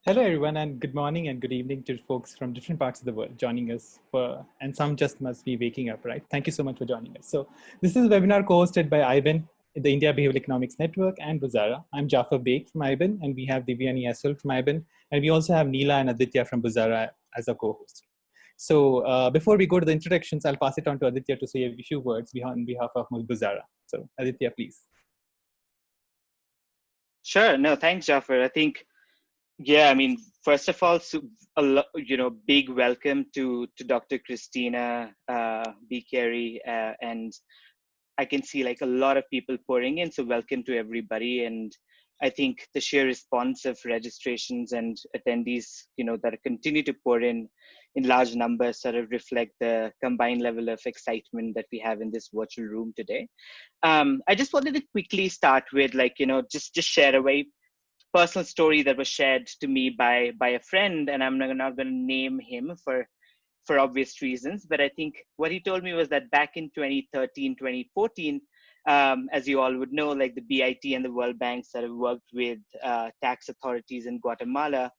Hello, everyone, and good morning and good evening to folks from different parts of the world joining us and some just must be waking up, right? Thank you so much for joining us. So this is a webinar co-hosted by IBEN, the India Behavioral Economics Network, and Busara. I'm Jafar Beg from IBEN, and we have Divyani as well from IBEN, and we also have Neela and Aditya from Busara as a co-host. So before we go to the introductions, I'll pass it on to Aditya to say a few words on behalf of Busara. So Aditya, please. Sure. No, thanks, Jafar. I think, first of all, big welcome to Dr. Christina B. Carey, and I can see like a lot of people pouring in. So welcome to everybody. And I think the sheer response of registrations and attendees, that continue to pour in large numbers sort of reflect the combined level of excitement that we have in this virtual room today. I just wanted to quickly start with just share a personal story that was shared to me by a friend, and I'm not going to name him for obvious reasons, but I think what he told me was that back in 2013, 2014, as you all would know, like the BIT and the World Bank sort of worked with tax authorities in Guatemala.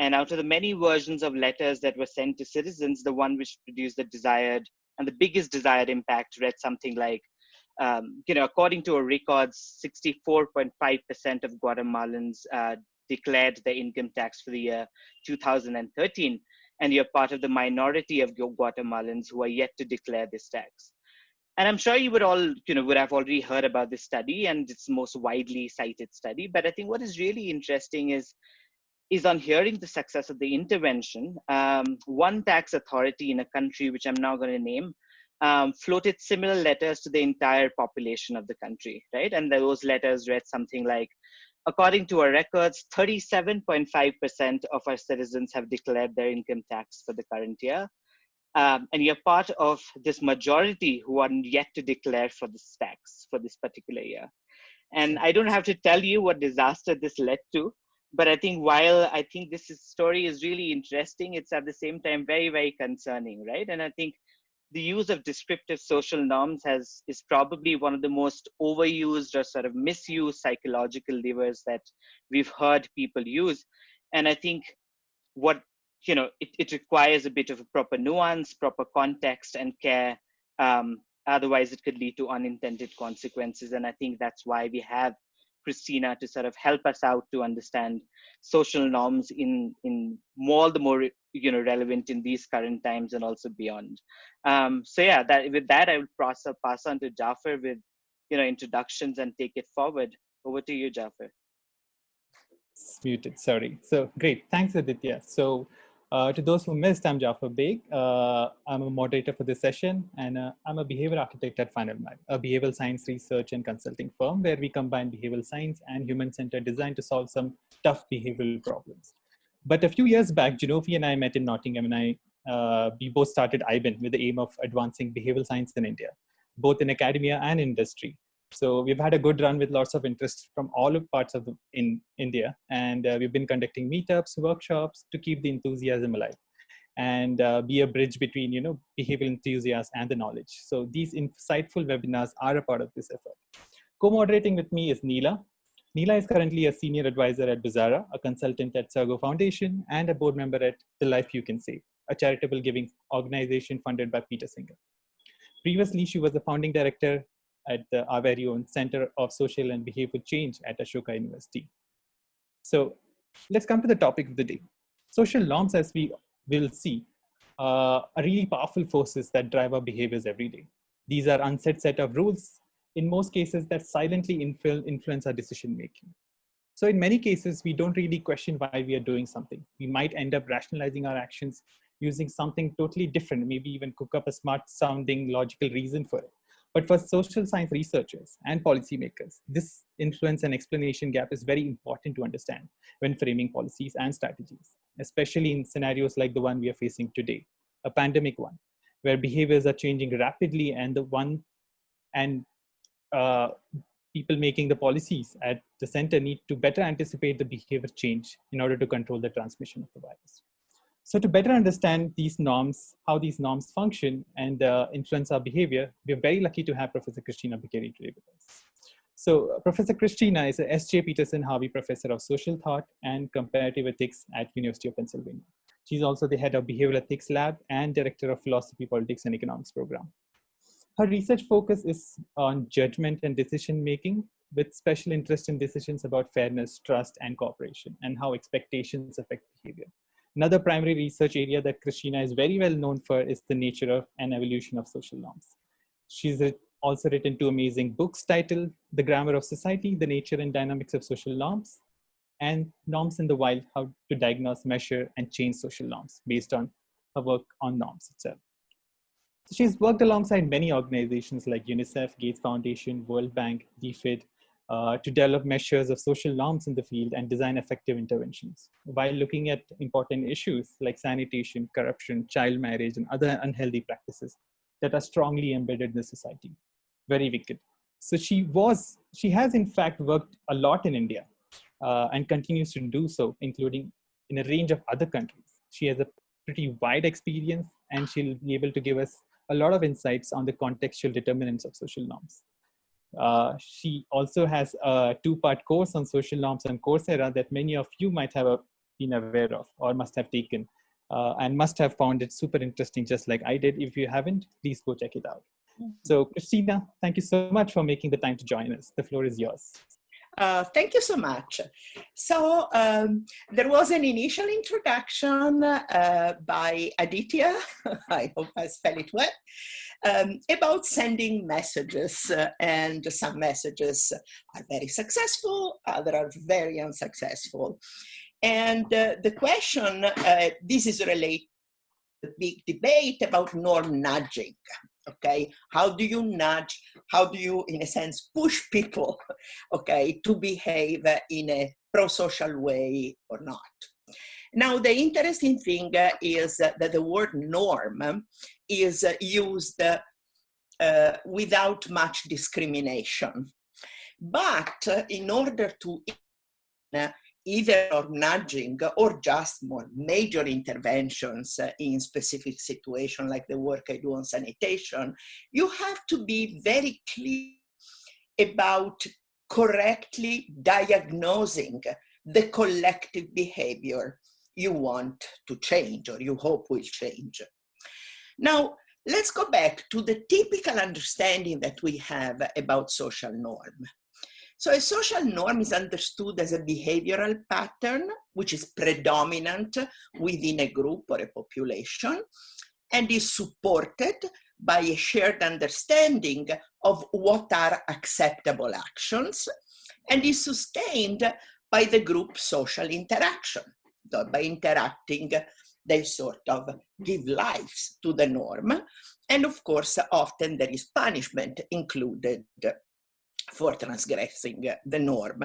And out of the many versions of letters that were sent to citizens, the one which produced the desired and the biggest desired impact read something like, according to our records, 64.5% of Guatemalans declared their income tax for the year 2013. And you're part of the minority of Guatemalans who are yet to declare this tax. And I'm sure you would all, would have already heard about this study and its most widely cited study. But I think what is really interesting is on hearing the success of the intervention, one tax authority in a country, which I'm now going to name, floated similar letters to the entire population of the country, right? And those letters read something like, according to our records, 37.5% of our citizens have declared their income tax for the current year. And you're part of this majority who are yet to declare for this tax for this particular year. And I don't have to tell you what disaster this led to, but I think while I think story is really interesting, it's at the same time very, very concerning, right? And I think the use of descriptive social norms is probably one of the most overused or sort of misused psychological levers that we've heard people use. And I think what, it requires a bit of a proper nuance, proper context and care. Otherwise, it could lead to unintended consequences. And I think that's why we have Christina to sort of help us out to understand social norms in all the more relevant in these current times and also beyond. So yeah, with that I will pass on to Jafar with introductions and take it forward. Over to you, Jafar. It's muted, sorry. So great, thanks Aditya. So to those who missed, I'm Jafar Beg. I'm a moderator for this session, and I'm a behavior architect at Final Mile, a behavioral science research and consulting firm where we combine behavioral science and human-centered design to solve some tough behavioral problems. But a few years back, Genovi and I met in Nottingham, and we both started IBEN with the aim of advancing behavioral science in India, both in academia and industry. So we've had a good run with lots of interest from all parts of in India, and we've been conducting meetups, workshops to keep the enthusiasm alive and be a bridge between behavioral enthusiasts and the knowledge. So these insightful webinars are a part of this effort. Co-moderating with me is Neela. Neela is currently a senior advisor at Busara, a consultant at Sergo Foundation, and a board member at The Life You Can Save, a charitable giving organization funded by Peter Singer. Previously, she was the founding director at our very own Center of Social and Behavioral Change at Ashoka University. So let's come to the topic of the day. Social norms, as we will see, are really powerful forces that drive our behaviors every day. These are unsaid set of rules, in most cases, that silently influence our decision making. So in many cases, we don't really question why we are doing something. We might end up rationalizing our actions using something totally different, maybe even cook up a smart sounding logical reason for it. But for social science researchers and policymakers, this influence and explanation gap is very important to understand when framing policies and strategies, especially in scenarios like the one we are facing today, a pandemic one, where behaviors are changing rapidly and people making the policies at the center need to better anticipate the behavior change in order to control the transmission of the virus. So to better understand these norms, how these norms function and influence our behavior, we're very lucky to have Professor Christina B. Carey today with us. So Professor Christina is a S.J. Peterson Harvey Professor of Social Thought and Comparative Ethics at University of Pennsylvania. She's also the head of Behavioral Ethics Lab and Director of Philosophy, Politics, and Economics program. Her research focus is on judgment and decision making, with special interest in decisions about fairness, trust, and cooperation, and how expectations affect behavior. Another primary research area that Christina is very well known for is the nature of and evolution of social norms. She's also written two amazing books titled The Grammar of Society, The Nature and Dynamics of Social Norms, and Norms in the Wild, How to Diagnose, Measure, and Change Social Norms, based on her work on norms itself. So she's worked alongside many organizations like UNICEF, Gates Foundation, World Bank, DFID, to develop measures of social norms in the field and design effective interventions, while looking at important issues like sanitation, corruption, child marriage, and other unhealthy practices that are strongly embedded in the society. Very wicked. So she has in fact worked a lot in India and continues to do so, including in a range of other countries. She has a pretty wide experience, and she'll be able to give us a lot of insights on the contextual determinants of social norms. She also has a two-part course on social norms on Coursera that many of you might have been aware of or must have taken and must have found it super interesting, just like I did. If you haven't, please go check it out. So Christina, thank you so much for making the time to join us. The floor is yours. Thank you so much. So there was an initial introduction by Aditya, I hope I spell it well, about sending messages, and some messages are very successful, others are very unsuccessful. And the question, this is related to the big debate about norm nudging. Okay, how do you nudge? How do you, in a sense, push people, okay, to behave in a pro-social way or not? Now, the interesting thing is that the word norm is used without much discrimination. But in order to either or nudging or just more major interventions in specific situations like the work I do on sanitation, you have to be very clear about correctly diagnosing the collective behavior you want to change or you hope will change. Now, let's go back to the typical understanding that we have about social norm. So a social norm is understood as a behavioral pattern which is predominant within a group or a population and is supported by a shared understanding of what are acceptable actions and is sustained by the group social interaction. So by interacting, they sort of give lives to the norm. And of course, often there is punishment included for transgressing the norm.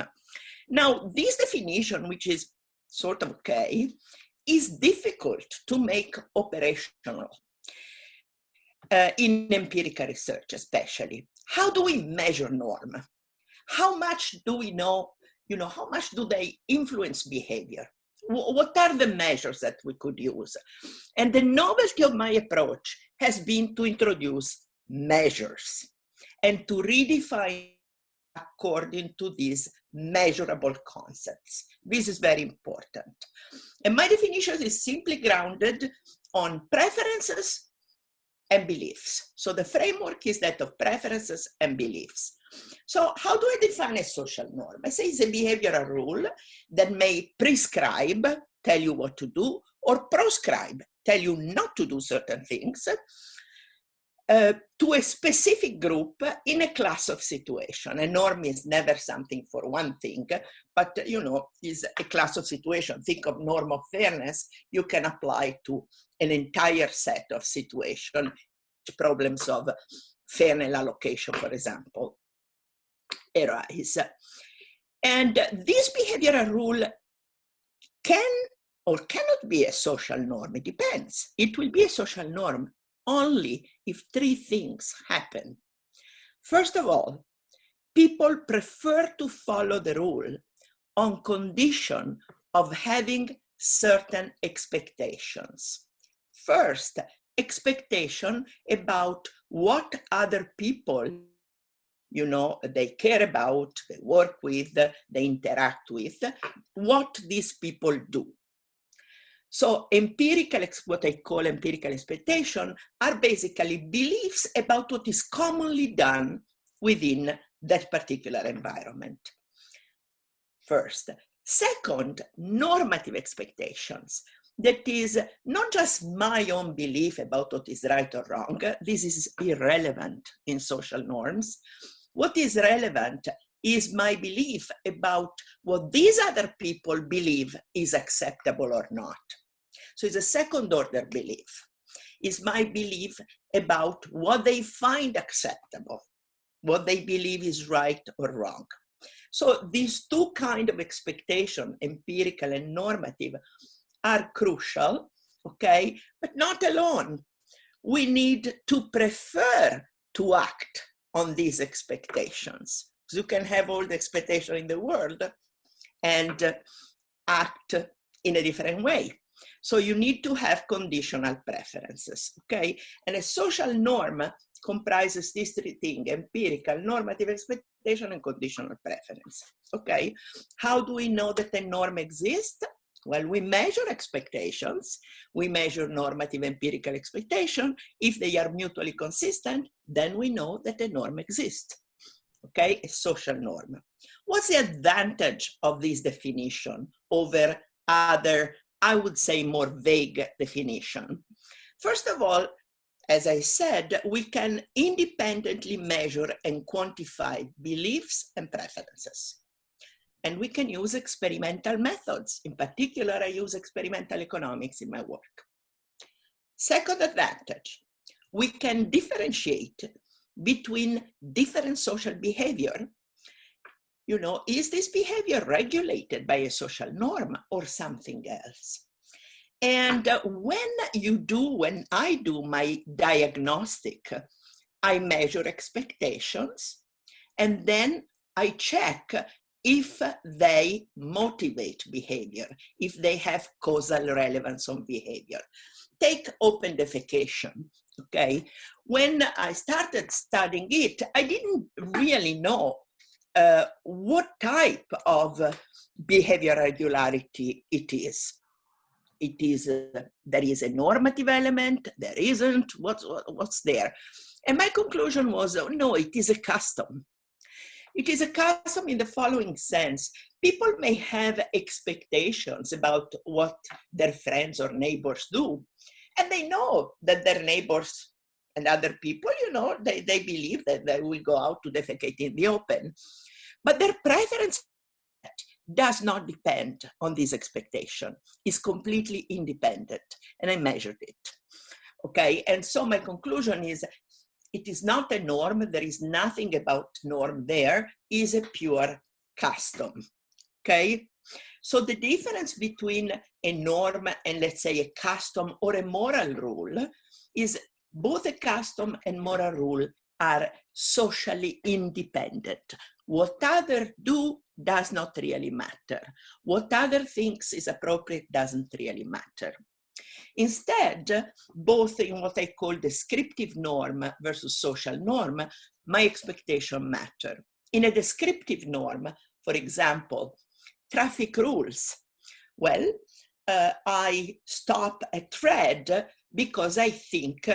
Now, this definition, which is sort of okay, is difficult to make operational in empirical research, especially. How do we measure norm? How much do we know, how much do they influence behavior? What are the measures that we could use? And the novelty of my approach has been to introduce measures and to redefine according to these measurable concepts. This is very important. And my definition is simply grounded on preferences and beliefs. So the framework is that of preferences and beliefs. So how do I define a social norm? I say it's a behavioral rule that may prescribe, tell you what to do, or proscribe, tell you not to do certain things, to a specific group in a class of situation. A norm is never something for one thing, but is a class of situation. Think of norm of fairness, you can apply to an entire set of situations, problems of fairness allocation, for example, arise. And this behavioral rule can or cannot be a social norm, it depends. It will be a social norm only if three things happen. First of all, people prefer to follow the rule on condition of having certain expectations. First, expectation about what other people you know, they care about, they work with, they interact with, what these people do. So empirical, what I call empirical expectation, are basically beliefs about what is commonly done within that particular environment. First. Second, normative expectations. That is not just my own belief about what is right or wrong. This is irrelevant in social norms. What is relevant is my belief about what these other people believe is acceptable or not. So it's a second order belief. It's my belief about what they find acceptable, what they believe is right or wrong. So these two kinds of expectation, empirical and normative, are crucial, okay, but not alone. We need to prefer to act on these expectations. You can have all the expectation in the world and act in a different way. So you need to have conditional preferences, okay? And a social norm comprises these three things: empirical, normative expectation, and conditional preference, okay? How do we know that a norm exists? Well, we measure expectations. We measure normative empirical expectation. If they are mutually consistent, then we know that a norm exists, okay? A social norm. What's the advantage of this definition over other, I would say, more vague definition? First of all, as I said, we can independently measure and quantify beliefs and preferences. And we can use experimental methods. In particular, I use experimental economics in my work. Second advantage, we can differentiate between different social behavior. You know, is this behavior regulated by a social norm or something else? And when I do my diagnostic, I measure expectations, and then I check if they motivate behavior, if they have causal relevance on behavior. Take open defecation, okay? When I started studying it, I didn't really know what type of behavior regularity it is. It is, there is a normative element, there isn't, what's there? And my conclusion was, no, it is a custom. It is a custom in the following sense. People may have expectations about what their friends or neighbors do, and they know that their neighbors and other people, you know, they believe that they will go out to defecate in the open. But their preference does not depend on this expectation. It's completely independent, and I measured it. Okay, and so my conclusion is, it is not a norm. There is nothing about norm there. It is a pure custom. Okay, so the difference between a norm and, let's say, a custom or a moral rule is both a custom and moral rule are socially independent. What others do does not really matter. What other thinks is appropriate doesn't really matter. Instead, both in what I call descriptive norm versus social norm, my expectation matter. In a descriptive norm, for example, traffic rules. Well, I stop at red because I think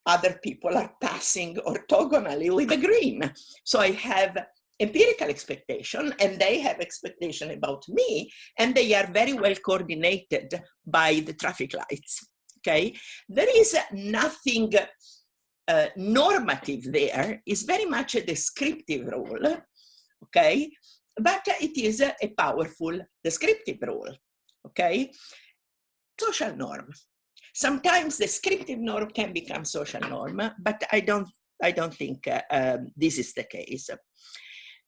other people are passing orthogonally with a green. So I have empirical expectation, and they have expectation about me, and they are very well coordinated by the traffic lights, okay? There is nothing normative there. It's very much a descriptive rule, okay? But it is a powerful descriptive rule, okay? Social norm. Sometimes descriptive norm can become social norm, but I don't think this is the case.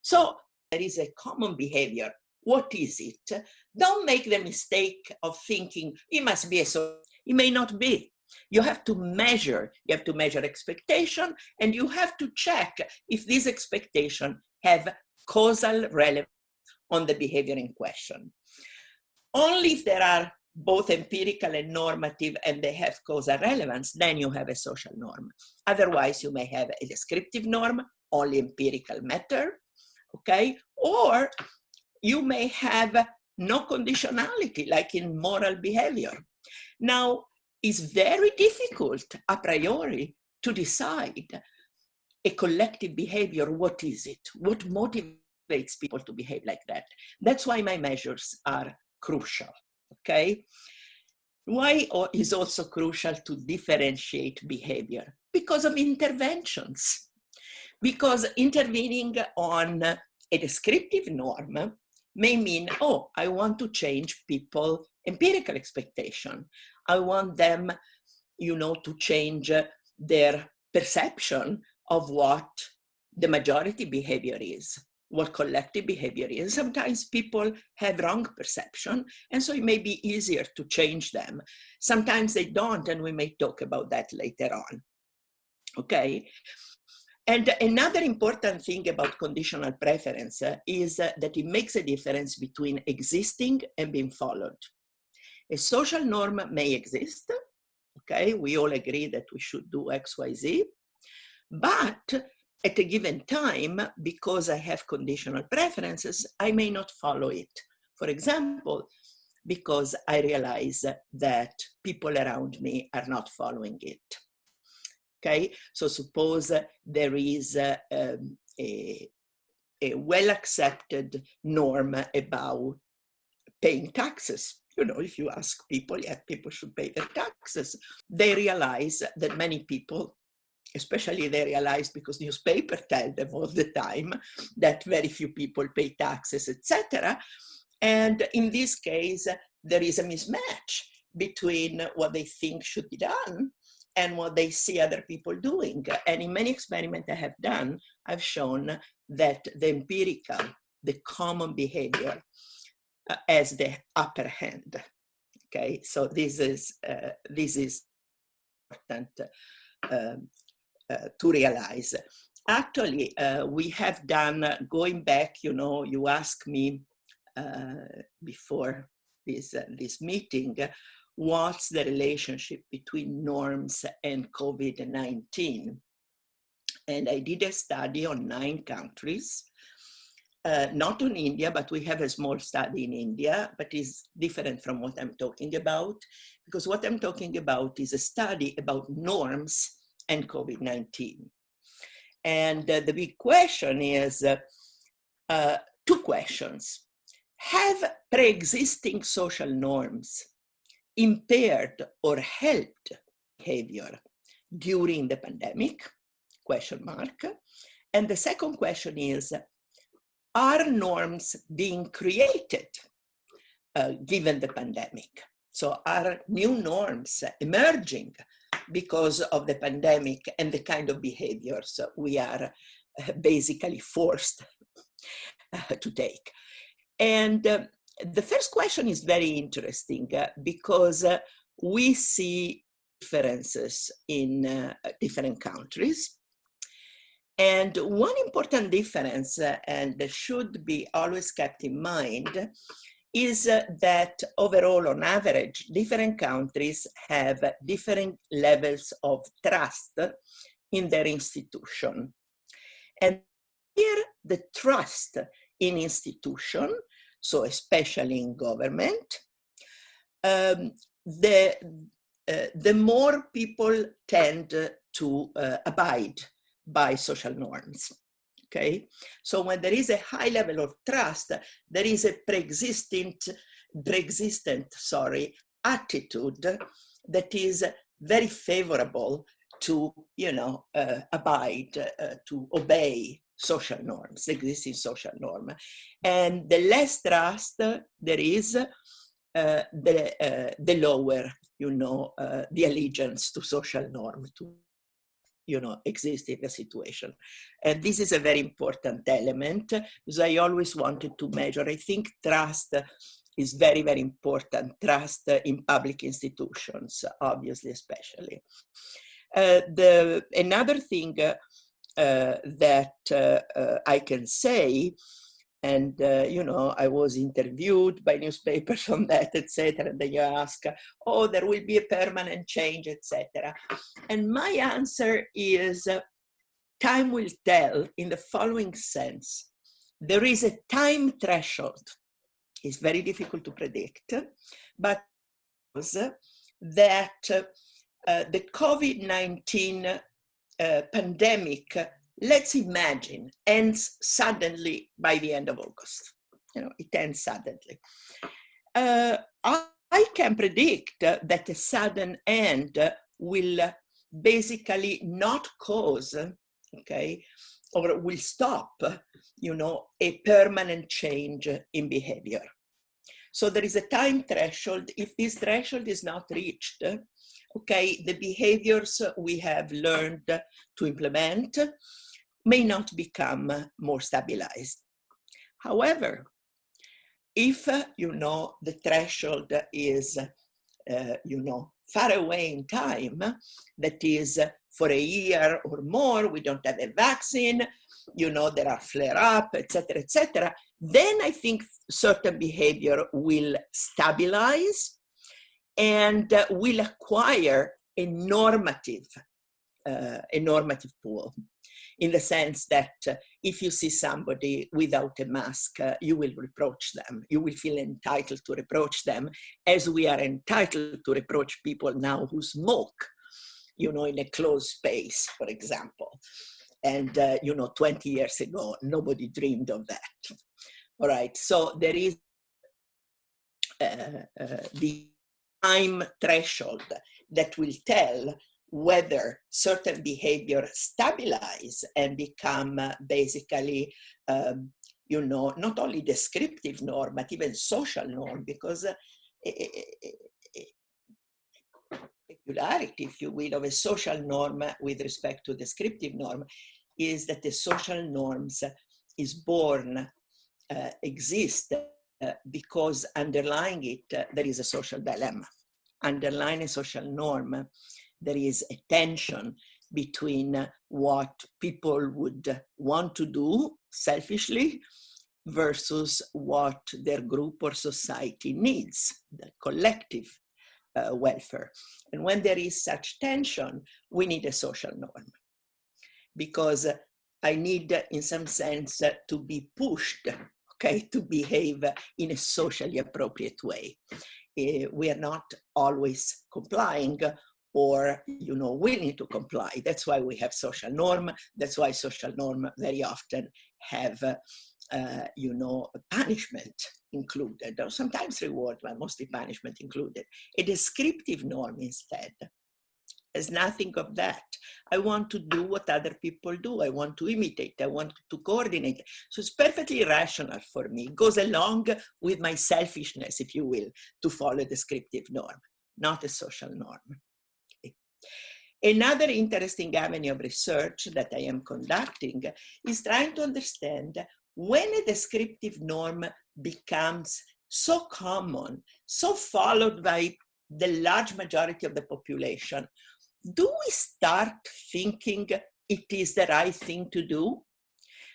So there is a common behavior. What is it? Don't make the mistake of thinking it must be a social. It may not be. You have to measure. You have to measure expectation, and you have to check if these expectations have causal relevance on the behavior in question. Only if there are both empirical and normative and they have causal relevance, then you have a social norm. Otherwise, you may have a descriptive norm only empirical matter, okay? Or you may have no conditionality, like in moral behavior. Now, it's very difficult a priori to decide a collective behavior. What is it? What motivates people to behave like that? That's why my measures are crucial, okay? Why is also crucial to differentiate behavior? Because of interventions. Because intervening on a descriptive norm may mean, oh, I want to change people's empirical expectation. I want them, to change their perception of what the majority behavior is, what collective behavior is. Sometimes people have wrong perception, and so it may be easier to change them. Sometimes they don't, and we may talk about that later on. Okay? And another important thing about conditional preference is that it makes a difference between existing and being followed. A social norm may exist, okay? We all agree that we should do X, Y, Z, but at a given time, because I have conditional preferences, I may not follow it. For example, because I realize that people around me are not following it. Okay, so suppose there is a well-accepted norm about paying taxes. If you ask people, yeah, people should pay their taxes. They realize that many people, especially they realize because newspapers tell them all the time that very few people pay taxes, etc. And in this case, there is a mismatch between what they think should be done and what they see other people doing. And in many experiments I have done, I've shown that the empirical, the common behavior has the upper hand. Okay, so this is important to realize. Actually, we have done, going back, you asked me before this meeting, what's the relationship between norms and COVID-19? And I did a study on 9 countries, not on India, but we have a small study in India, but it's different from what I'm talking about, because what I'm talking about is a study about norms and COVID-19. And the big question is 2 questions. Have pre-existing social norms impaired or helped behavior during the pandemic? Question mark. And the second question is, are norms being created given the pandemic? So are new norms emerging because of the pandemic and the kind of behaviors we are basically forced to take? And the first question is very interesting because we see differences in different countries. And one important difference, and should be always kept in mind, is that overall, on average, different countries have different levels of trust in their institution. And here, the trust in institution, so especially in government, the more people tend to abide by social norms. Okay, so when there is a high level of trust, there is a pre-existent attitude that is very favorable to abide, to obey social norms, existing social norm. And the less trust there is, the lower the allegiance to social norm, to exist in the situation. And this is a very important element, because I always wanted to measure. I think trust is very, very important. Trust in public institutions, obviously, especially. Another thing that I can say, and I was interviewed by newspapers on that, etc. And then you ask, oh, there will be a permanent change, etc. And my answer is time will tell in the following sense. There is a time threshold. It's very difficult to predict, but that the COVID-19 pandemic, let's imagine, ends suddenly by the end of August. You know, it ends suddenly. I can predict that a sudden end will basically not cause, okay, or will stop, you know, a permanent change in behavior. So there is a time threshold. If this threshold is not reached, okay, the behaviors we have learned to implement may not become more stabilized. However, if, you know, the threshold is, you know, far away in time, that is for a year or more, we don't have a vaccine, you know, there are flare-up, etc., then I think certain behavior will stabilize and will acquire a normative pool, in the sense that if you see somebody without a mask, you will reproach them. You will feel entitled to reproach them, as we are entitled to reproach people now who smoke, you know, in a closed space, for example. And, you know, 20 years ago, nobody dreamed of that. All right, so there is the time threshold that will tell whether certain behavior stabilize and become basically, you know, not only descriptive norm, but even social norm, because peculiarity, if you will, of a social norm with respect to descriptive norm is that the social norms is born, exist because underlying it, there is a social dilemma. Underlying a social norm, there is a tension between what people would want to do selfishly versus what their group or society needs, the collective welfare. And when there is such tension, we need a social norm, because I need, in some sense, to be pushed, okay, to behave in a socially appropriate way. We are not always complying or, you know, willing to comply. That's why we have social norm. That's why social norm very often have, you know, punishment included, or sometimes reward, but mostly punishment included. A descriptive norm instead has nothing of that. I want to do what other people do. I want to imitate. I want to coordinate. So it's perfectly rational for me. It goes along with my selfishness, if you will, to follow a descriptive norm, not a social norm. Okay. Another interesting avenue of research that I am conducting is trying to understand when a descriptive norm becomes so common, so followed by the large majority of the population, do we start thinking it is the right thing to do?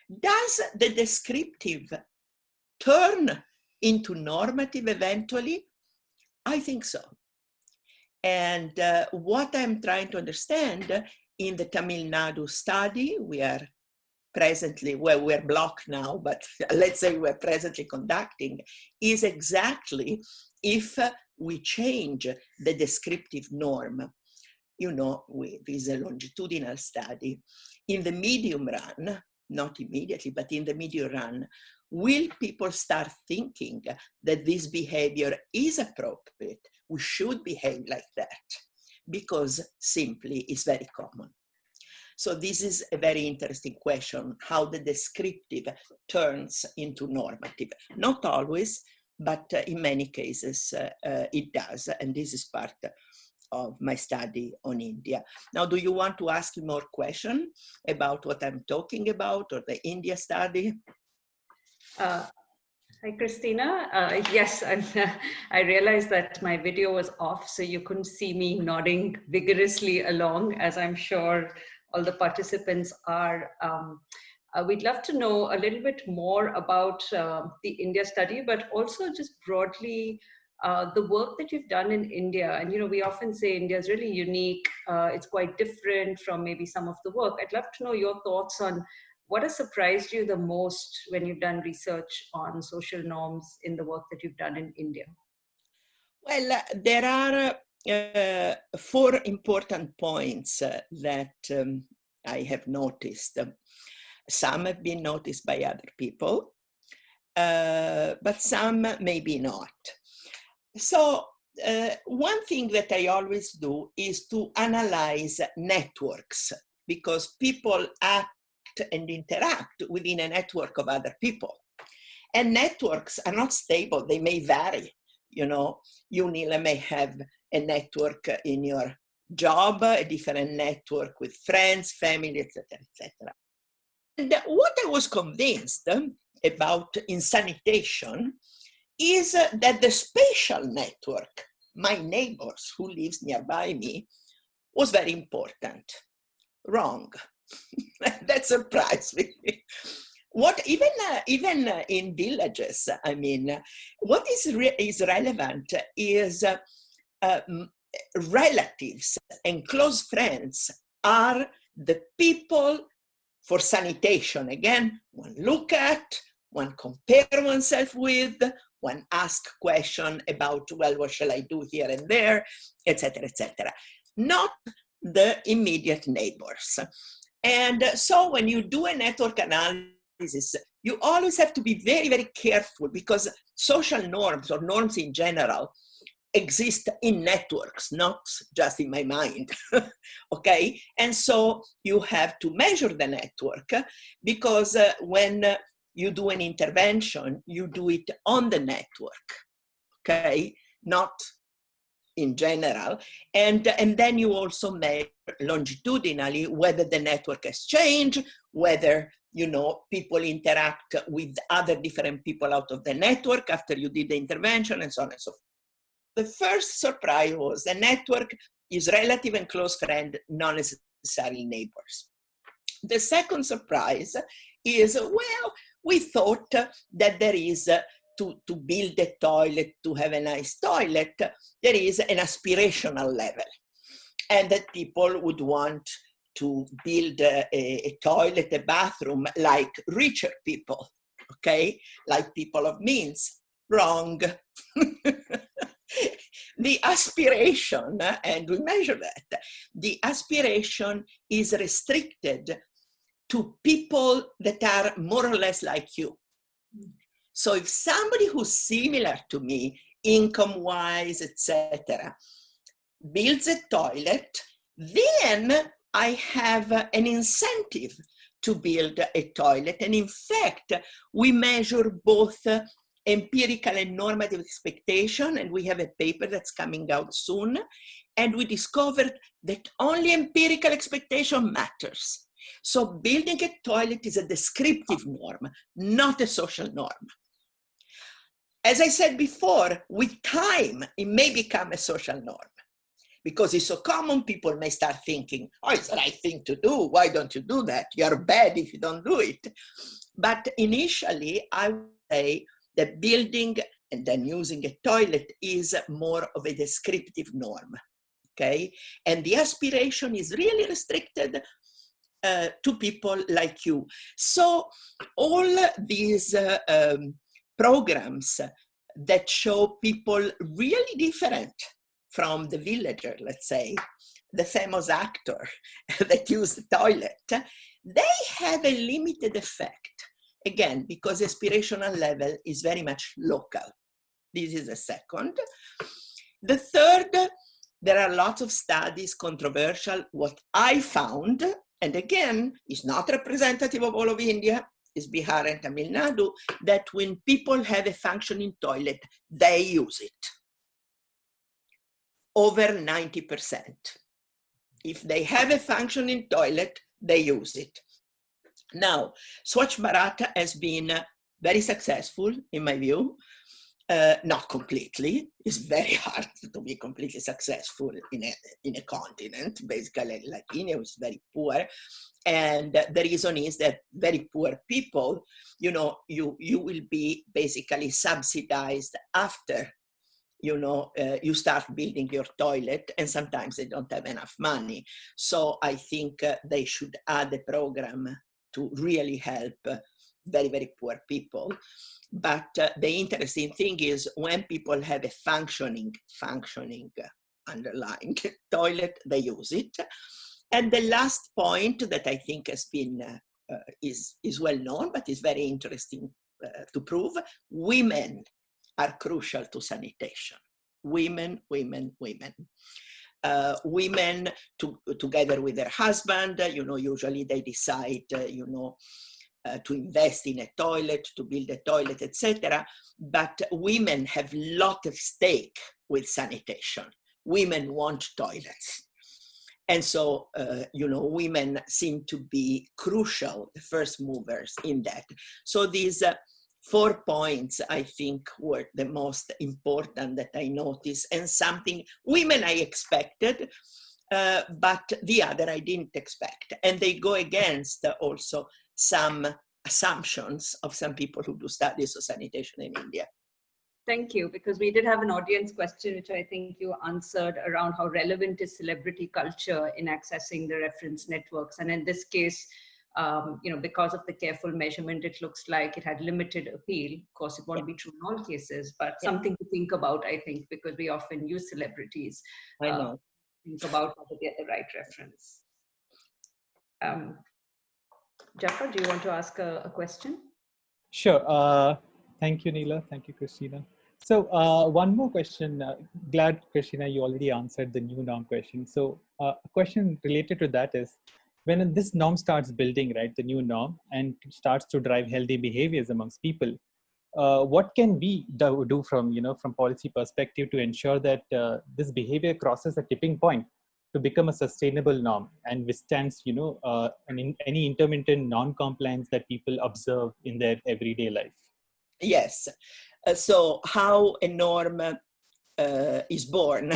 Does the descriptive turn into normative eventually? I think so. And what I'm trying to understand in the Tamil Nadu study, we are presently, well, we're blocked now, but let's say we're presently conducting, is exactly if we change the descriptive norm, you know, this is a longitudinal study, in the medium run, not immediately, but in the medium run, will people start thinking that this behavior is appropriate? We should behave like that, because simply it's very common. So this is a very interesting question, how the descriptive turns into normative. Not always, but in many cases it does, and this is part of my study on India. Now, do you want to ask me more questions about what I'm talking about, or the India study? Hi, Christina. Yes, I realized that my video was off, so you couldn't see me nodding vigorously along, as I'm sure all the participants are. We'd love to know a little bit more about the India study, but also just broadly the work that you've done in India, and we often say India is really unique. It's quite different from maybe some of the work. I'd love to know your thoughts on what has surprised you the most when you've done research on social norms in the work that you've done in India. Well, there are 4 important points that I have noticed. Some have been noticed by other people, but some maybe not. So one thing that I always do is to analyze networks, because people act and interact within a network of other people. And networks are not stable, they may vary. You Nila, may have a network in your job, a different network with friends, family, etc., etc. And what I was convinced about in sanitation is that the spatial network, my neighbors who lives nearby me, was very important. Wrong. That surprised me. What even in villages, I mean, what is relevant is relatives and close friends are the people for sanitation. Again, one look at, one compare oneself with, one ask question about, well, what shall I do here and there, etc., etc. Not the immediate neighbors. And so when you do a network analysis, you always have to be very, very careful, because social norms or norms in general exist in networks, not just in my mind, okay? And so you have to measure the network, because when you do an intervention, you do it on the network, okay? Not in general. And then you also measure longitudinally whether the network has changed, whether people interact with other different people out of the network after you did the intervention, and so on and so forth. The first surprise was the network is relative and close friend, not necessarily neighbors. The second surprise is, well, we thought that there is, to build a toilet, to have a nice toilet, there is an aspirational level. And that people would want to build a toilet, a bathroom, like richer people, okay? Like people of means. Wrong. The aspiration, and we measure that, the aspiration is restricted to people that are more or less like you. So if somebody who's similar to me, income-wise, etc., builds a toilet, then I have an incentive to build a toilet. And in fact, we measure both empirical and normative expectation, and we have a paper that's coming out soon, and we discovered that only empirical expectation matters. So building a toilet is a descriptive norm, not a social norm. As I said before, with time, it may become a social norm. Because it's so common, people may start thinking, oh, it's the right thing to do. Why don't you do that? You're bad if you don't do it. But initially, I would say that building and then using a toilet is more of a descriptive norm, okay? And the aspiration is really restricted to people like you. So all these programs that show people really different from the villager, let's say, the famous actor that used the toilet, they have a limited effect. Again, because aspirational level is very much local. This is a second. The third, there are lots of studies, controversial. What I found, and again, is not representative of all of India, is Bihar and Tamil Nadu, that when people have a functioning toilet, they use it. Over 90%. If they have a functioning toilet, they use it. Now, Swachh Bharat has been very successful, in my view. Not completely. It's very hard to be completely successful in a continent, basically like India, which is very poor. And the reason is that very poor people, you will be basically subsidized after you start building your toilet, and sometimes they don't have enough money. So I think they should add a program to really help very, very poor people. But the interesting thing is when people have a functioning underlying toilet, they use it. And the last point that I think has been, is well known, but is very interesting to prove, women are crucial to sanitation. Women. Women, together with their husband, usually they decide, to invest in a toilet, to build a toilet, etc. But women have a lot of stake with sanitation. Women want toilets. And so, women seem to be crucial, the first movers in that. So these 4 points, I think, were the most important that I noticed, and something women I expected, but the other I didn't expect. And they go against also some assumptions of some people who do studies of sanitation in India. Thank you, because we did have an audience question, which I think you answered, around how relevant is celebrity culture in accessing the reference networks. And in this case, because of the careful measurement, it looks like it had limited appeal. Of course, it won't be true in all cases, but something to think about, I think, because we often use celebrities. I know. Think about how to get the right reference. Jafar, do you want to ask a question? Sure. Thank you, Neela. Thank you, Christina. So one more question. Glad, Christina, you already answered the new norm question. So a question related to that is, when this norm starts building, right, the new norm, and starts to drive healthy behaviors amongst people, what can we do from, from policy perspective to ensure that this behavior crosses a tipping point to become a sustainable norm and withstands, any intermittent non-compliance that people observe in their everyday life? Yes. So how a norm is born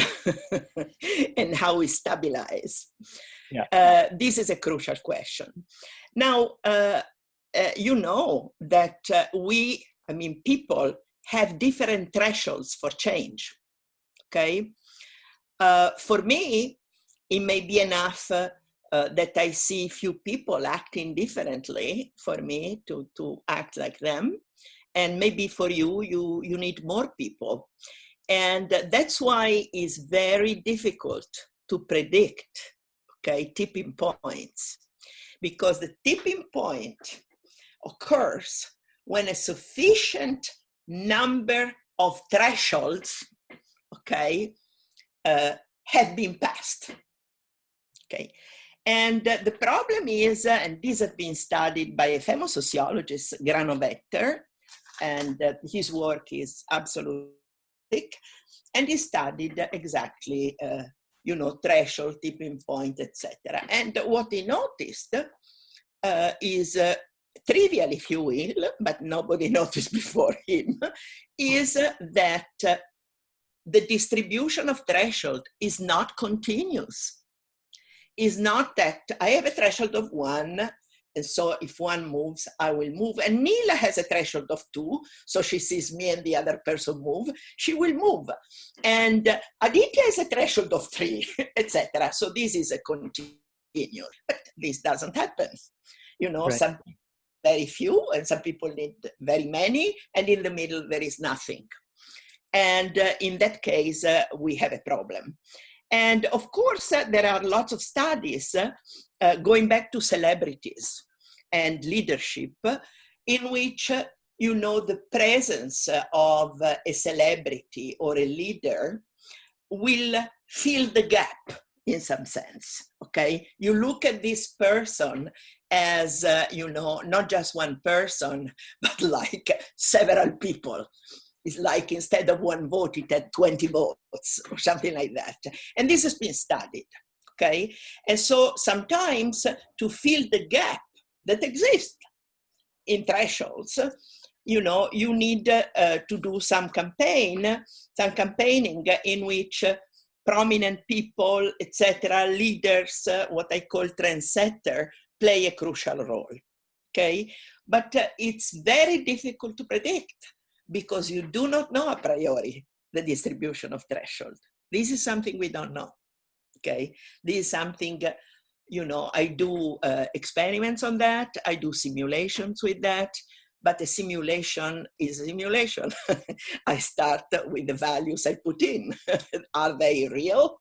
and how we stabilize. Yeah. This is a crucial question. Now, you know that people have different thresholds for change, okay? For me, it may be enough that I see few people acting differently for me to act like them. And maybe for you, you need more people. And that's why it's very difficult to predict, okay, tipping points. Because the tipping point occurs when a sufficient number of thresholds, okay, have been passed, okay. And the problem is, and this has been studied by a famous sociologist, Granovetter, and his work is absolutely, and he studied exactly, threshold, tipping point, etc. And what he noticed is trivial, if you will, but nobody noticed before him, is that the distribution of threshold is not continuous. Is not that I have a threshold of 1, and so if 1 moves, I will move. And Neela has a threshold of 2, so she sees me and the other person move, she will move. And Aditya has a threshold of 3, etc. So this is a continuous, but this doesn't happen. Right. Some very few, and some people need very many, and in the middle there is nothing. And in that case, we have a problem. And of course, there are lots of studies going back to celebrities and leadership in which, the presence of a celebrity or a leader will fill the gap in some sense, okay? You look at this person as, not just one person, but like several people. It's like instead of 1 vote, it had 20 votes or something like that. And this has been studied, okay? And so sometimes to fill the gap that exists in thresholds, you need to do some campaigning in which prominent people, etc., leaders, what I call trendsetter, play a crucial role, okay? But it's very difficult to predict, because you do not know a priori the distribution of threshold. This is something we don't know, okay? This is something, you know, I do experiments on that, I do simulations with that, but a simulation is a simulation. I start with the values I put in. Are they real,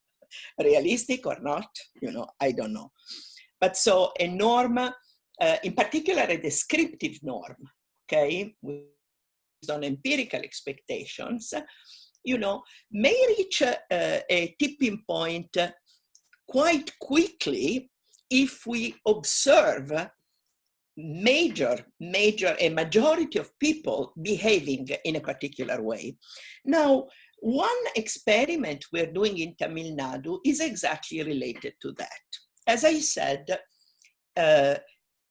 realistic or not? You know, I don't know. But so a norm, in particular a descriptive norm, okay, based on empirical expectations, you know, may reach a tipping point quite quickly if we observe a majority of people behaving in a particular way. Now, one experiment we're doing in Tamil Nadu is exactly related to that. As I said,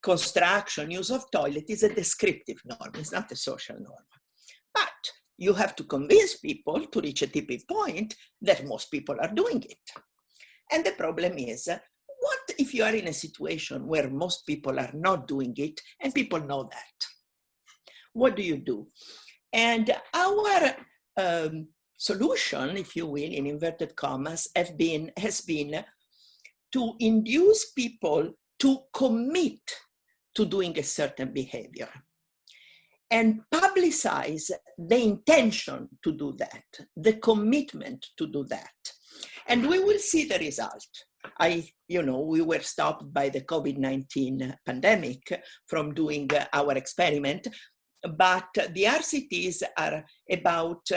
construction, use of toilet is a descriptive norm, it's not a social norm. But you have to convince people to reach a tipping point that most people are doing it. And the problem is, what if you are in a situation where most people are not doing it and people know that? What do you do? And our solution, if you will, in inverted commas, has been to induce people to commit to doing a certain behavior and publicize the intention to do that, the commitment to do that. And we will see the result. We were stopped by the COVID-19 pandemic from doing our experiment, but the RCTs are about,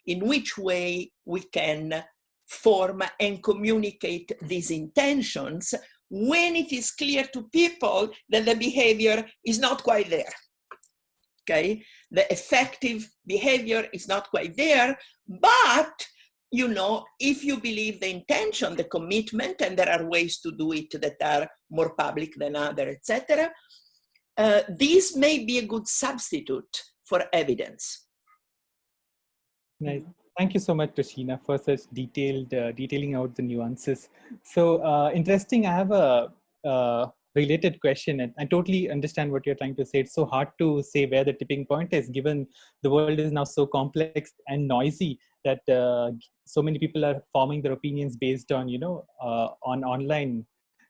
in which way we can form and communicate these intentions when it is clear to people that the behavior is not quite there. Okay, the effective behavior is not quite there, but if you believe the intention, the commitment, and there are ways to do it that are more public than others, etc., this may be a good substitute for evidence. Nice. Thank you so much, Christina, for such detailing out the nuances. So interesting. I have a related question, and I totally understand what you're trying to say. It's so hard to say where the tipping point is, given the world is now so complex and noisy that so many people are forming their opinions based on, on online,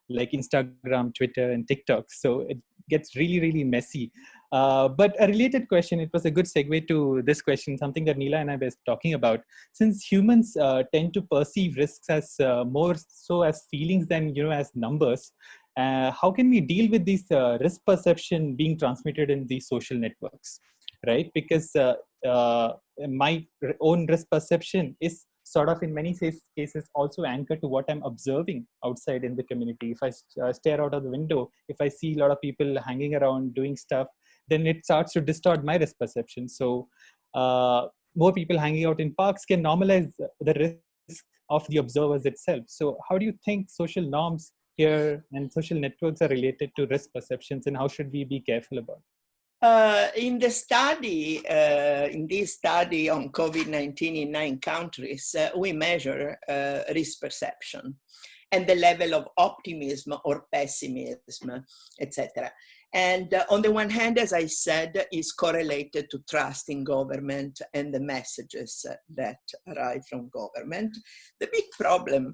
like Instagram, Twitter, and TikTok. So it gets really, really messy. But a related question, it was a good segue to this question, something that Neela and I were talking about. Since humans tend to perceive risks as more so as feelings than, as numbers, how can we deal with this risk perception being transmitted in these social networks, right? Because my own risk perception is sort of in many cases also anchored to what I'm observing outside in the community. If I stare out of the window, if I see a lot of people hanging around doing stuff, then it starts to distort my risk perception. So more people hanging out in parks can normalize the risk of the observers itself. So how do you think social norms here and social networks are related to risk perceptions, and how should we be careful about it? In this study on COVID-19 in 9 countries, we measure risk perception and the level of optimism or pessimism, etc. And on the one hand, as I said, is correlated to trust in government and the messages that arrive from government. The big problem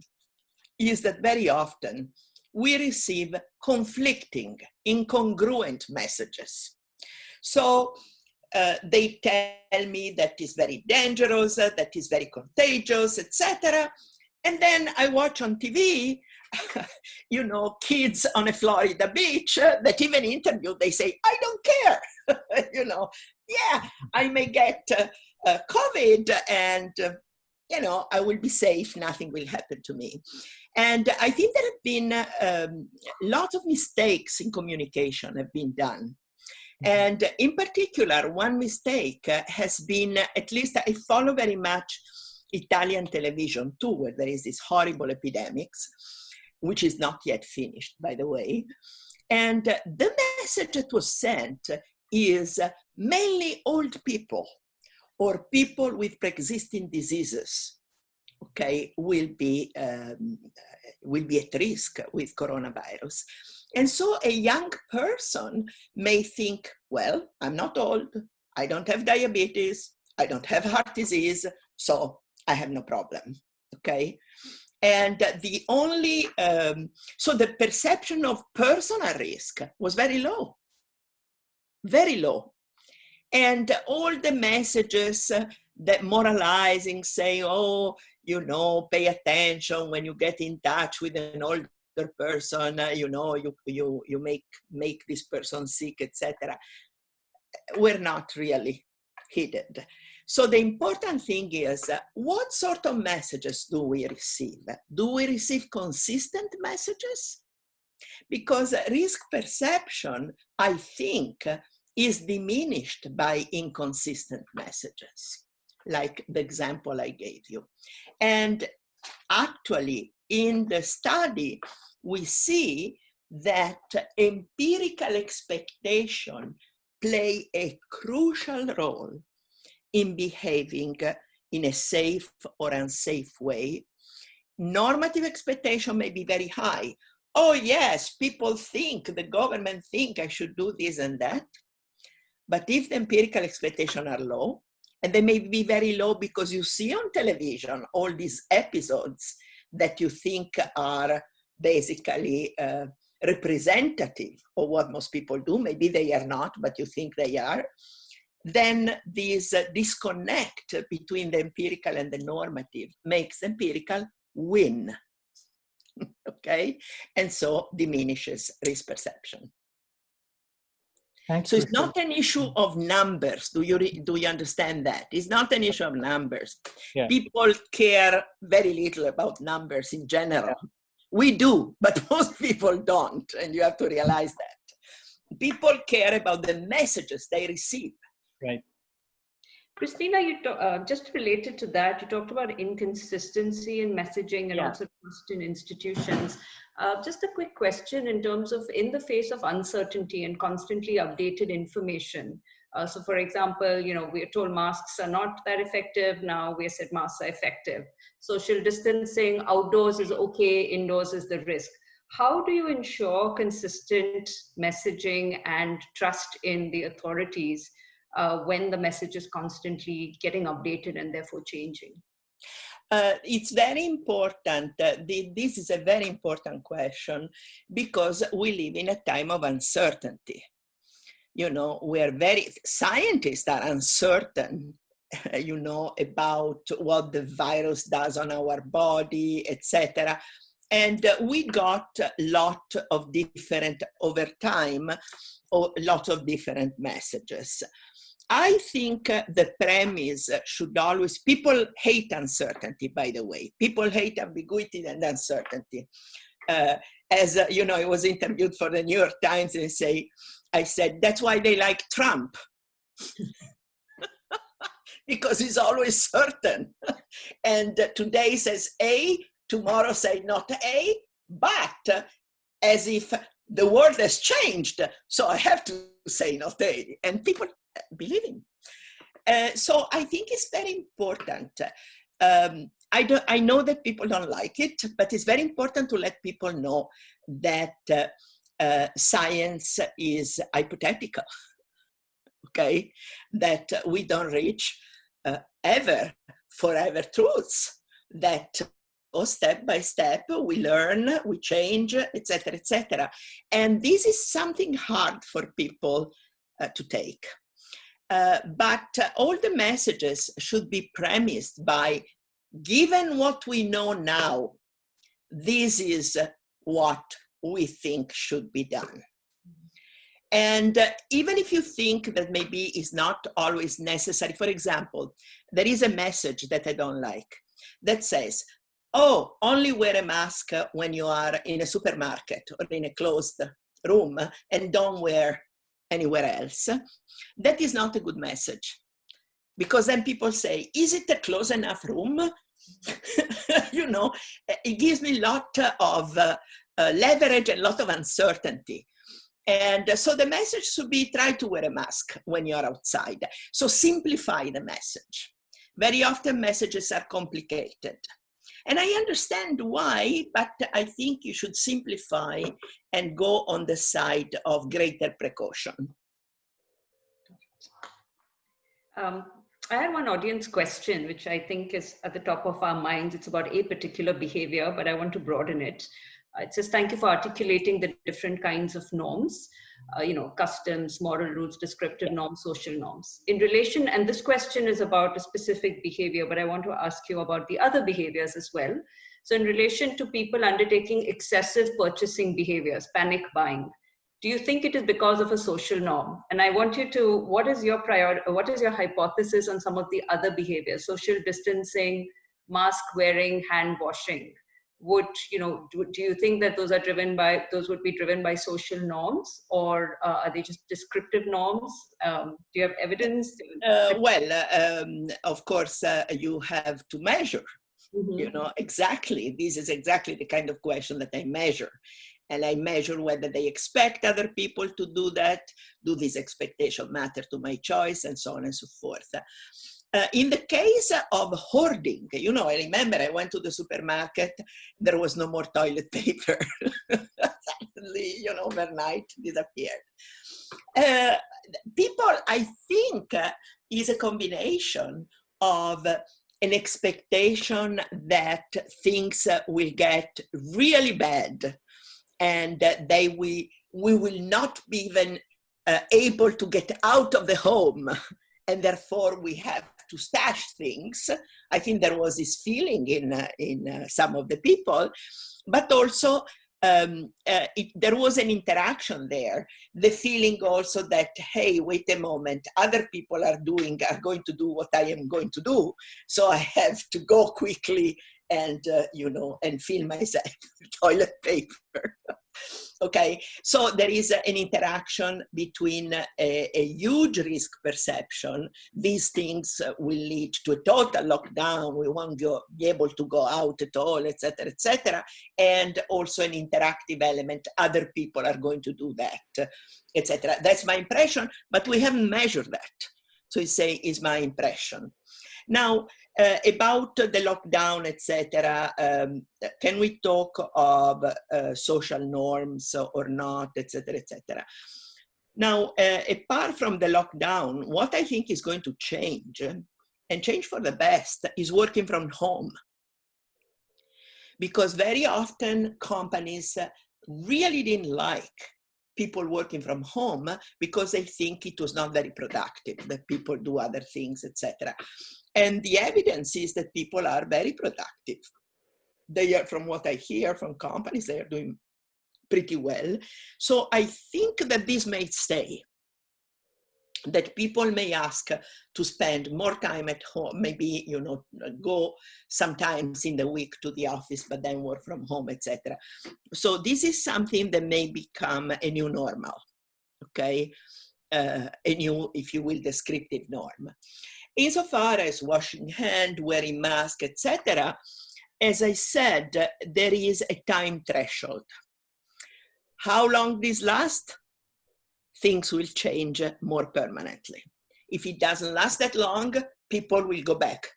is that very often we receive conflicting, incongruent messages. So they tell me that is very dangerous, that is very contagious, etc. And then I watch on TV, kids on a Florida beach that even interviewed, they say, I don't care. I may get COVID and, I will be safe, nothing will happen to me. And I think there have been lots of mistakes in communication have been done. And in particular, one mistake has been, at least I follow very much Italian television too, where there is this horrible epidemics, which is not yet finished, by the way. And the message that was sent is mainly old people or people with pre-existing diseases, okay, will be at risk with coronavirus. And so a young person may think, well, I'm not old, I don't have diabetes, I don't have heart disease, So I have no problem, okay? And the only, so the perception of personal risk was very low, very low. And all the messages that moralizing, saying, oh, you know, pay attention when you get in touch with an older person, you know, you make this person sick, etc., were not really heeded. So the important thing is, what sort of messages do we receive? Do we receive consistent messages? Because risk perception, I think, is diminished by inconsistent messages, like the example I gave you. And actually, in the study, we see that empirical expectation play a crucial role in behaving in a safe or unsafe way. Normative expectation may be very high. Oh yes, people think, the government think I should do this and that. But if the empirical expectations are low, and they may be very low because you see on television all these episodes that you think are basically representative of what most people do, maybe they are not, but you think they are, then this disconnect between the empirical and the normative makes the empirical win, okay? And so diminishes risk perception. Thanks, So it's not an issue of numbers. Do you understand that? It's not an issue of numbers. Yeah. People care very little about numbers in general. Yeah. We do, but most people don't, and you have to realize that. People care about the messages they receive. Right. Christina, just related to that, you talked about inconsistency in messaging and also trust in institutions. Just a quick question in terms of, in the face of uncertainty and constantly updated information. So for example, you know, we're told masks are not that effective. Now we're said masks are effective. Social distancing, outdoors is okay, indoors is the risk. How do you ensure consistent messaging and trust in the authorities when the message is constantly getting updated and therefore changing? It's very important. This is a very important question because we live in a time of uncertainty. You know, scientists are uncertain, you know, about what the virus does on our body, etc. And we got a lot of different, over time, a lot of different messages. I think the premise should always, people hate uncertainty, by the way. People hate ambiguity and uncertainty. As you know, I was interviewed for the New York Times and I said, that's why they like Trump. Because he's always certain. And today says A, tomorrow say not A, but as if the world has changed, so I have to say not A. And people believe him. So I think it's very important. I know that people don't like it, but it's very important to let people know that science is hypothetical, okay? That we don't reach forever truths, that step by step we learn, we change, etc., etc. And this is something hard for people to take. But all the messages should be premised by, given what we know now, this is what we think should be done. And even if you think that maybe it's not always necessary, for example, there is a message that I don't like that says, oh, only wear a mask when you are in a supermarket or in a closed room and don't wear anywhere else. That is not a good message, because then people say, is it a close enough room? You know, it gives me a lot of leverage and a lot of uncertainty. And so the message should be, try to wear a mask when you're outside. So simplify the message. Very often messages are complicated. And I understand why, but I think you should simplify and go on the side of greater precaution. I had one audience question, which I think is at the top of our minds. It's about a particular behavior, but I want to broaden it. It says, thank you for articulating the different kinds of norms, customs, moral rules, descriptive norms, social norms. In relation, and this question is about a specific behavior, but I want to ask you about the other behaviors as well. So in relation to people undertaking excessive purchasing behaviors, panic buying, do you think it is because of a social norm? And I want you to, what is your hypothesis on some of the other behaviors? Social distancing, mask wearing, hand washing. Do you think that those would be driven by social norms, or are they just descriptive norms? Do you have evidence? Of course, you have to measure, exactly. This is exactly the kind of question that I measure. And I measure whether they expect other people to do that, do this expectation matter to my choice, and so on and so forth. In the case of hoarding, I remember I went to the supermarket, there was no more toilet paper. Suddenly, overnight disappeared. People, I think, is a combination of an expectation that things will get really bad, and we will not be even able to get out of the home, and therefore we have to stash things. I think there was this feeling in some of the people, but also there was an interaction there. The feeling also that, hey, wait a moment, other people are going to do what I am going to do, so I have to go quickly and and fill myself with toilet paper. Okay, so there is an interaction between a huge risk perception. These things will lead to a total lockdown. We won't be able to go out at all, etc., and also an interactive element. Other people are going to do that, etc. That's my impression, but we haven't measured that. So is my impression. Now, about the lockdown, etc., can we talk of social norms or not, etc., etc.? Now, apart from the lockdown, what I think is going to change, and change for the best, is working from home. Because very often companies really didn't like people working from home because they think it was not very productive, that people do other things, etc. And the evidence is that people are very productive. They are, from what I hear from companies, they are doing pretty well. So I think that this may stay, that people may ask to spend more time at home, maybe, go sometimes in the week to the office, but then work from home, etc. So this is something that may become a new normal, okay? A new, if you will, descriptive norm. Insofar as washing hands, wearing masks, etc., as I said, there is a time threshold. How long this lasts? Things will change more permanently. If it doesn't last that long, people will go back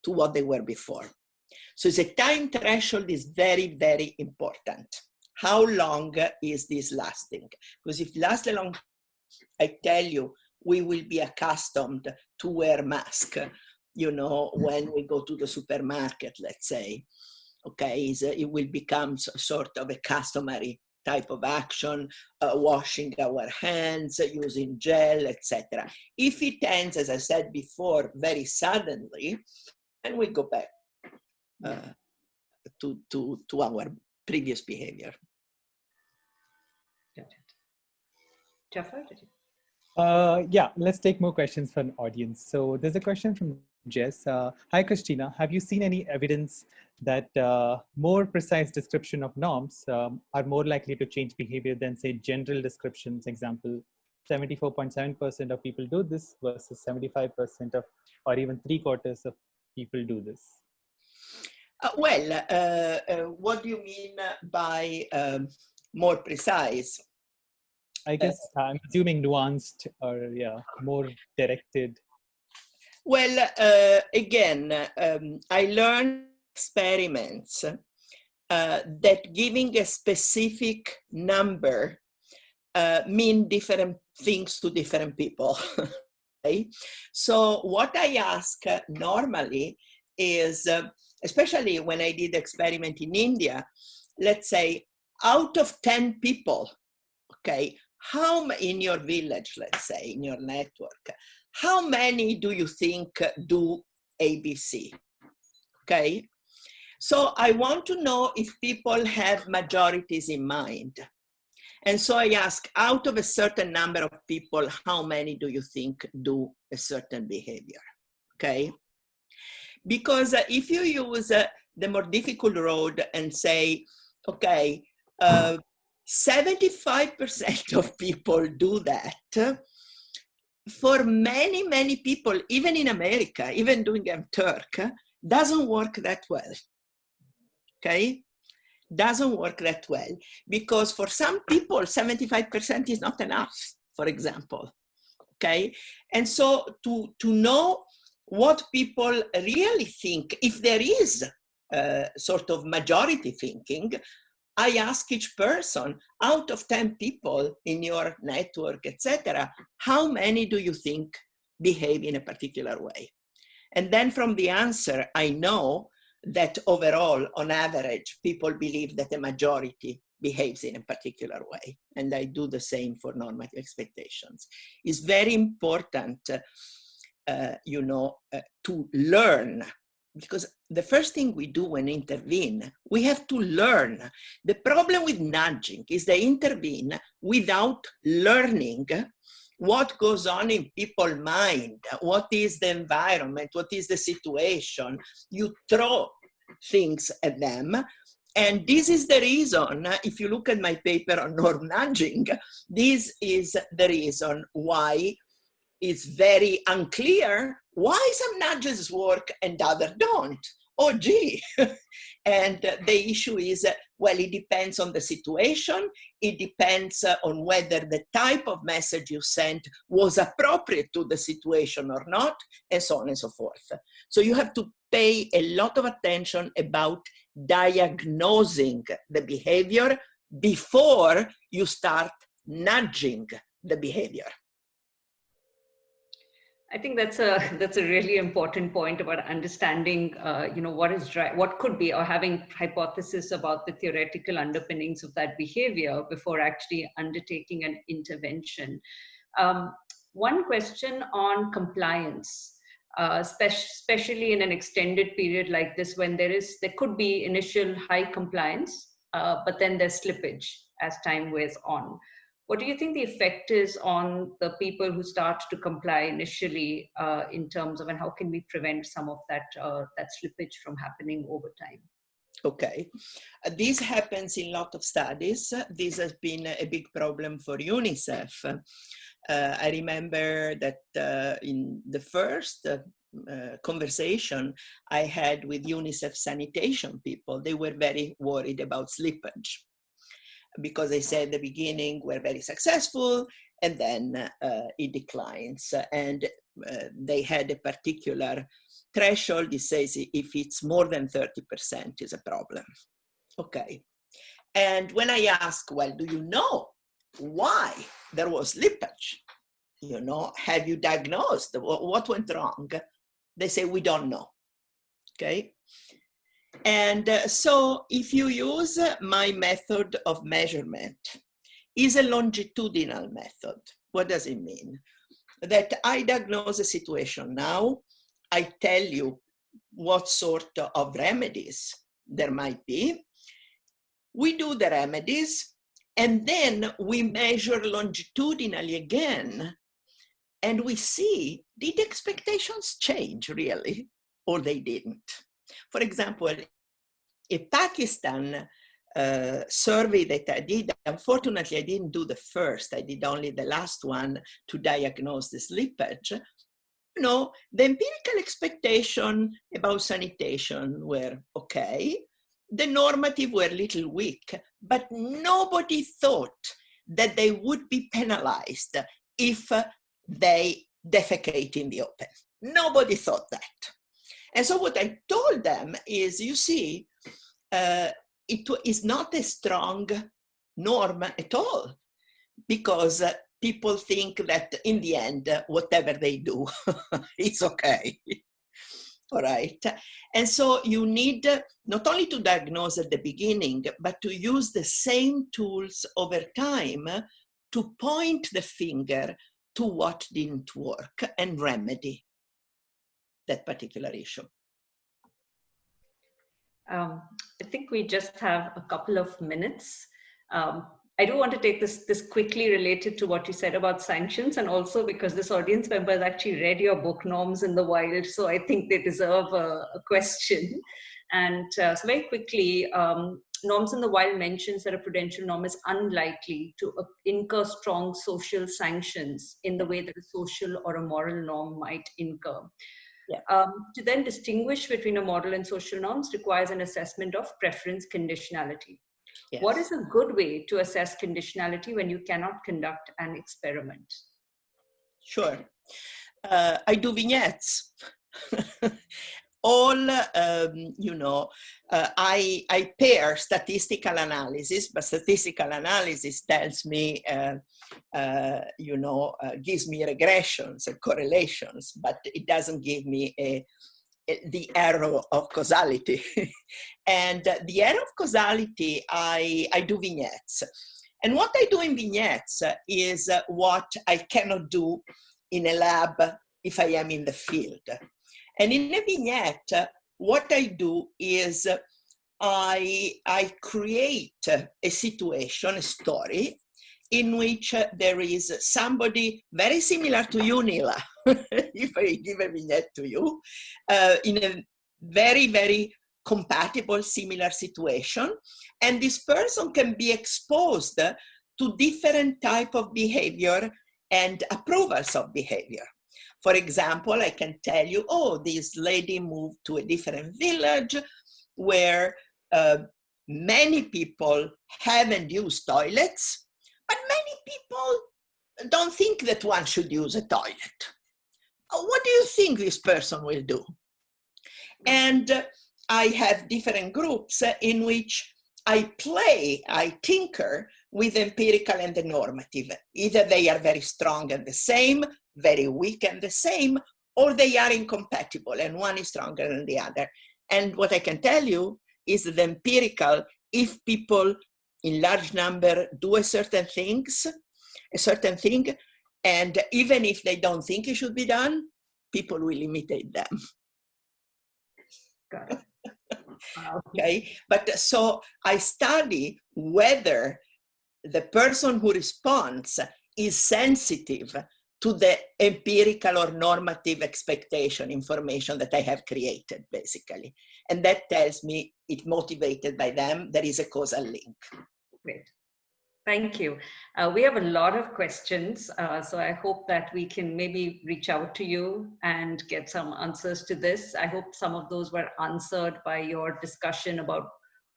to what they were before. So the time threshold is very, very important. How long is this lasting? Because if it lasts a long, I tell you, we will be accustomed to wear masks, when we go to the supermarket, let's say. Okay, it will become sort of a customary type of action, washing our hands, using gel, etc. If it ends, as I said before, very suddenly, then we go back to our previous behavior. Jafar? Yeah, let's take more questions from the audience. So there's a question from Jess. Hi, Christina. Have you seen any evidence that more precise description of norms are more likely to change behavior than, say, general descriptions? Example, 74.7% of people do this versus 75% of, or even 3/4 of people do this. What do you mean by more precise? I guess I'm assuming nuanced or more directed. Well, again, I learned experiments that giving a specific number mean different things to different people. Okay? So what I ask normally is, especially when I did the experiment in India, let's say out of 10 people, okay, in your village, let's say, in your network, how many do you think do ABC? Okay, so I want to know if people have majorities in mind. And so I ask, out of a certain number of people, how many do you think do a certain behavior? Okay, because if you use the more difficult road and say, okay, 75% of people do that, for many, many people, even in America, even doing Turk, doesn't work that well. Okay? Doesn't work that well, because for some people, 75% is not enough, for example. Okay? And so to know what people really think, if there is sort of majority thinking, I ask each person, out of 10 people in your network, etc., how many do you think behave in a particular way? And then from the answer, I know that overall, on average, people believe that the majority behaves in a particular way. And I do the same for normative expectations. It's very important, to learn, because the first thing we do when intervene, we have to learn. The problem with nudging is they intervene without learning what goes on in people's mind, what is the environment, what is the situation. You throw things at them. And this is the reason, if you look at my paper on norm nudging, this is the reason why it's very unclear why some nudges work and others don't. Oh, gee. And the issue is, well, it depends on the situation. It depends on whether the type of message you sent was appropriate to the situation or not, and so on and so forth. So you have to pay a lot of attention about diagnosing the behavior before you start nudging the behavior. I think that's a really important point about understanding, what could be, or having hypothesis about the theoretical underpinnings of that behavior before actually undertaking an intervention. One question on compliance, especially in an extended period like this, when there could be initial high compliance, but then there's slippage as time wears on. What do you think the effect is on the people who start to comply initially, in terms of, and how can we prevent some of that slippage from happening over time? Okay, this happens in a lot of studies. This has been a big problem for UNICEF. I remember that in the first conversation I had with UNICEF sanitation people, they were very worried about slippage, because they said at the beginning we're very successful, and then it declines. And they had a particular threshold. It says if it's more than 30% is a problem. Okay. And when I ask, well, do you know why there was slippage? Have you diagnosed what went wrong? They say, we don't know. Okay. And so if you use my method of measurement, is a longitudinal method. What does it mean? That I diagnose a situation now, I tell you what sort of remedies there might be. We do the remedies, and then we measure longitudinally again, and we see, did expectations change really, or they didn't? For example, a Pakistan survey that I did, unfortunately, I didn't do the first, I did only the last one to diagnose the slippage. The empirical expectation about sanitation were okay. The normative were a little weak, but nobody thought that they would be penalized if they defecate in the open. Nobody thought that. And so what I told them is, you see, it is not a strong norm at all, because people think that in the end, whatever they do, it's okay. All right. And so you need not only to diagnose at the beginning, but to use the same tools over time to point the finger to what didn't work and remedy that particular issue. I think we just have a couple of minutes. I do want to take this quickly related to what you said about sanctions, and also because this audience member has actually read your book, Norms in the Wild, so I think they deserve a question. And so very quickly, Norms in the Wild mentions that a prudential norm is unlikely to incur strong social sanctions in the way that a social or a moral norm might incur. Yeah. To then distinguish between a model and social norms requires an assessment of preference conditionality. Yes. What is a good way to assess conditionality when you cannot conduct an experiment? Sure. I do vignettes. All, I pair statistical analysis, but statistical analysis tells me, gives me regressions and correlations, but it doesn't give me the error of causality. And the error of causality, I do vignettes. And what I do in vignettes is what I cannot do in a lab if I am in the field. And in a vignette, what I do is I create a situation, a story, in which there is somebody very similar to you, Nila, if I give a vignette to you, in a very, very compatible, similar situation. And this person can be exposed to different type of behavior and approvals of behavior. For example, I can tell you, oh, this lady moved to a different village where many people haven't used toilets, but many people don't think that one should use a toilet. What do you think this person will do? And I have different groups in which I tinker with empirical and the normative. Either they are very strong and the same, very weak and the same, or they are incompatible and one is stronger than the other. And what I can tell you is that the empirical, if people in large number do a certain thing, and even if they don't think it should be done, people will imitate them. Got it. Wow. Okay, but so I study whether the person who responds is sensitive to the empirical or normative expectation information that I have created, basically. And that tells me it's motivated by them. There is a causal link. Great. Thank you. We have a lot of questions, so I hope that we can maybe reach out to you and get some answers to this. I hope some of those were answered by your discussion about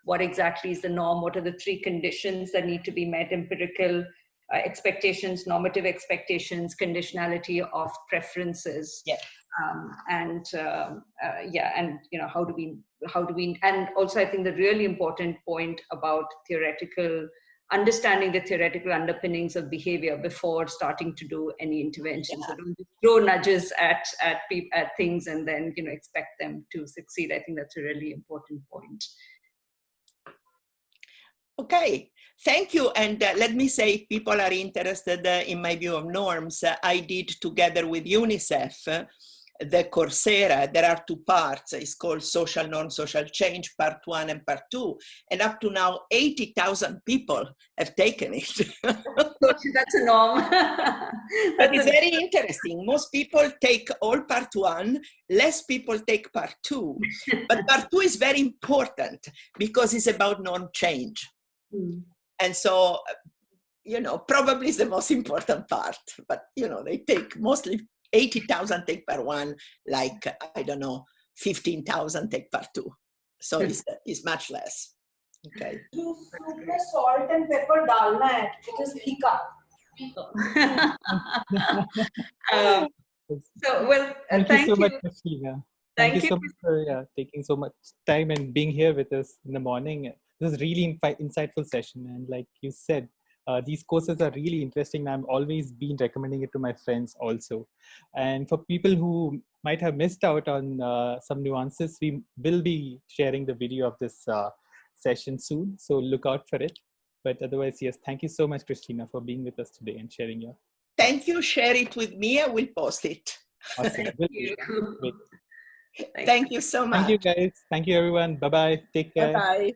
what exactly is the norm, what are the three conditions that need to be met: empirical expectations, normative expectations, conditionality of preferences. Yeah. And how do we, and also I think the really important point about understanding the theoretical underpinnings of behavior before starting to do any intervention. Yeah. So don't just throw nudges at things and then expect them to succeed. I think that's a really important point. Okay, thank you. And let me say, if people are interested in my view of norms, I did together with UNICEF the Coursera. There are two parts. It's called Social Norm, Social Change, Part 1 and Part 2. And up to now, 80,000 people have taken it. That's a norm. But it's very interesting. Most people take all Part 1, less people take Part 2. But Part 2 is very important because it's about norm change. And so, probably it's the most important part. But, they take mostly 80,000 take Part 1, like, I don't know, 15,000 take Part 2. So it's much less. Okay. To soup mein salt and pepper dalna hai, it is phika. Thank you so much, Christina. Thank you so much for taking so much time and being here with us in the morning. This is really insightful session. And like you said, These courses are really interesting. I've always been recommending it to my friends also. And for people who might have missed out on some nuances, we will be sharing the video of this session soon. So look out for it. But otherwise, yes, thank you so much, Christina, for being with us today and sharing your thoughts. Thank you. Share it with me. I will post it. Awesome. Thank you. Great. Thank you so much. Thank you, guys. Thank you, everyone. Bye-bye. Take care. Bye-bye.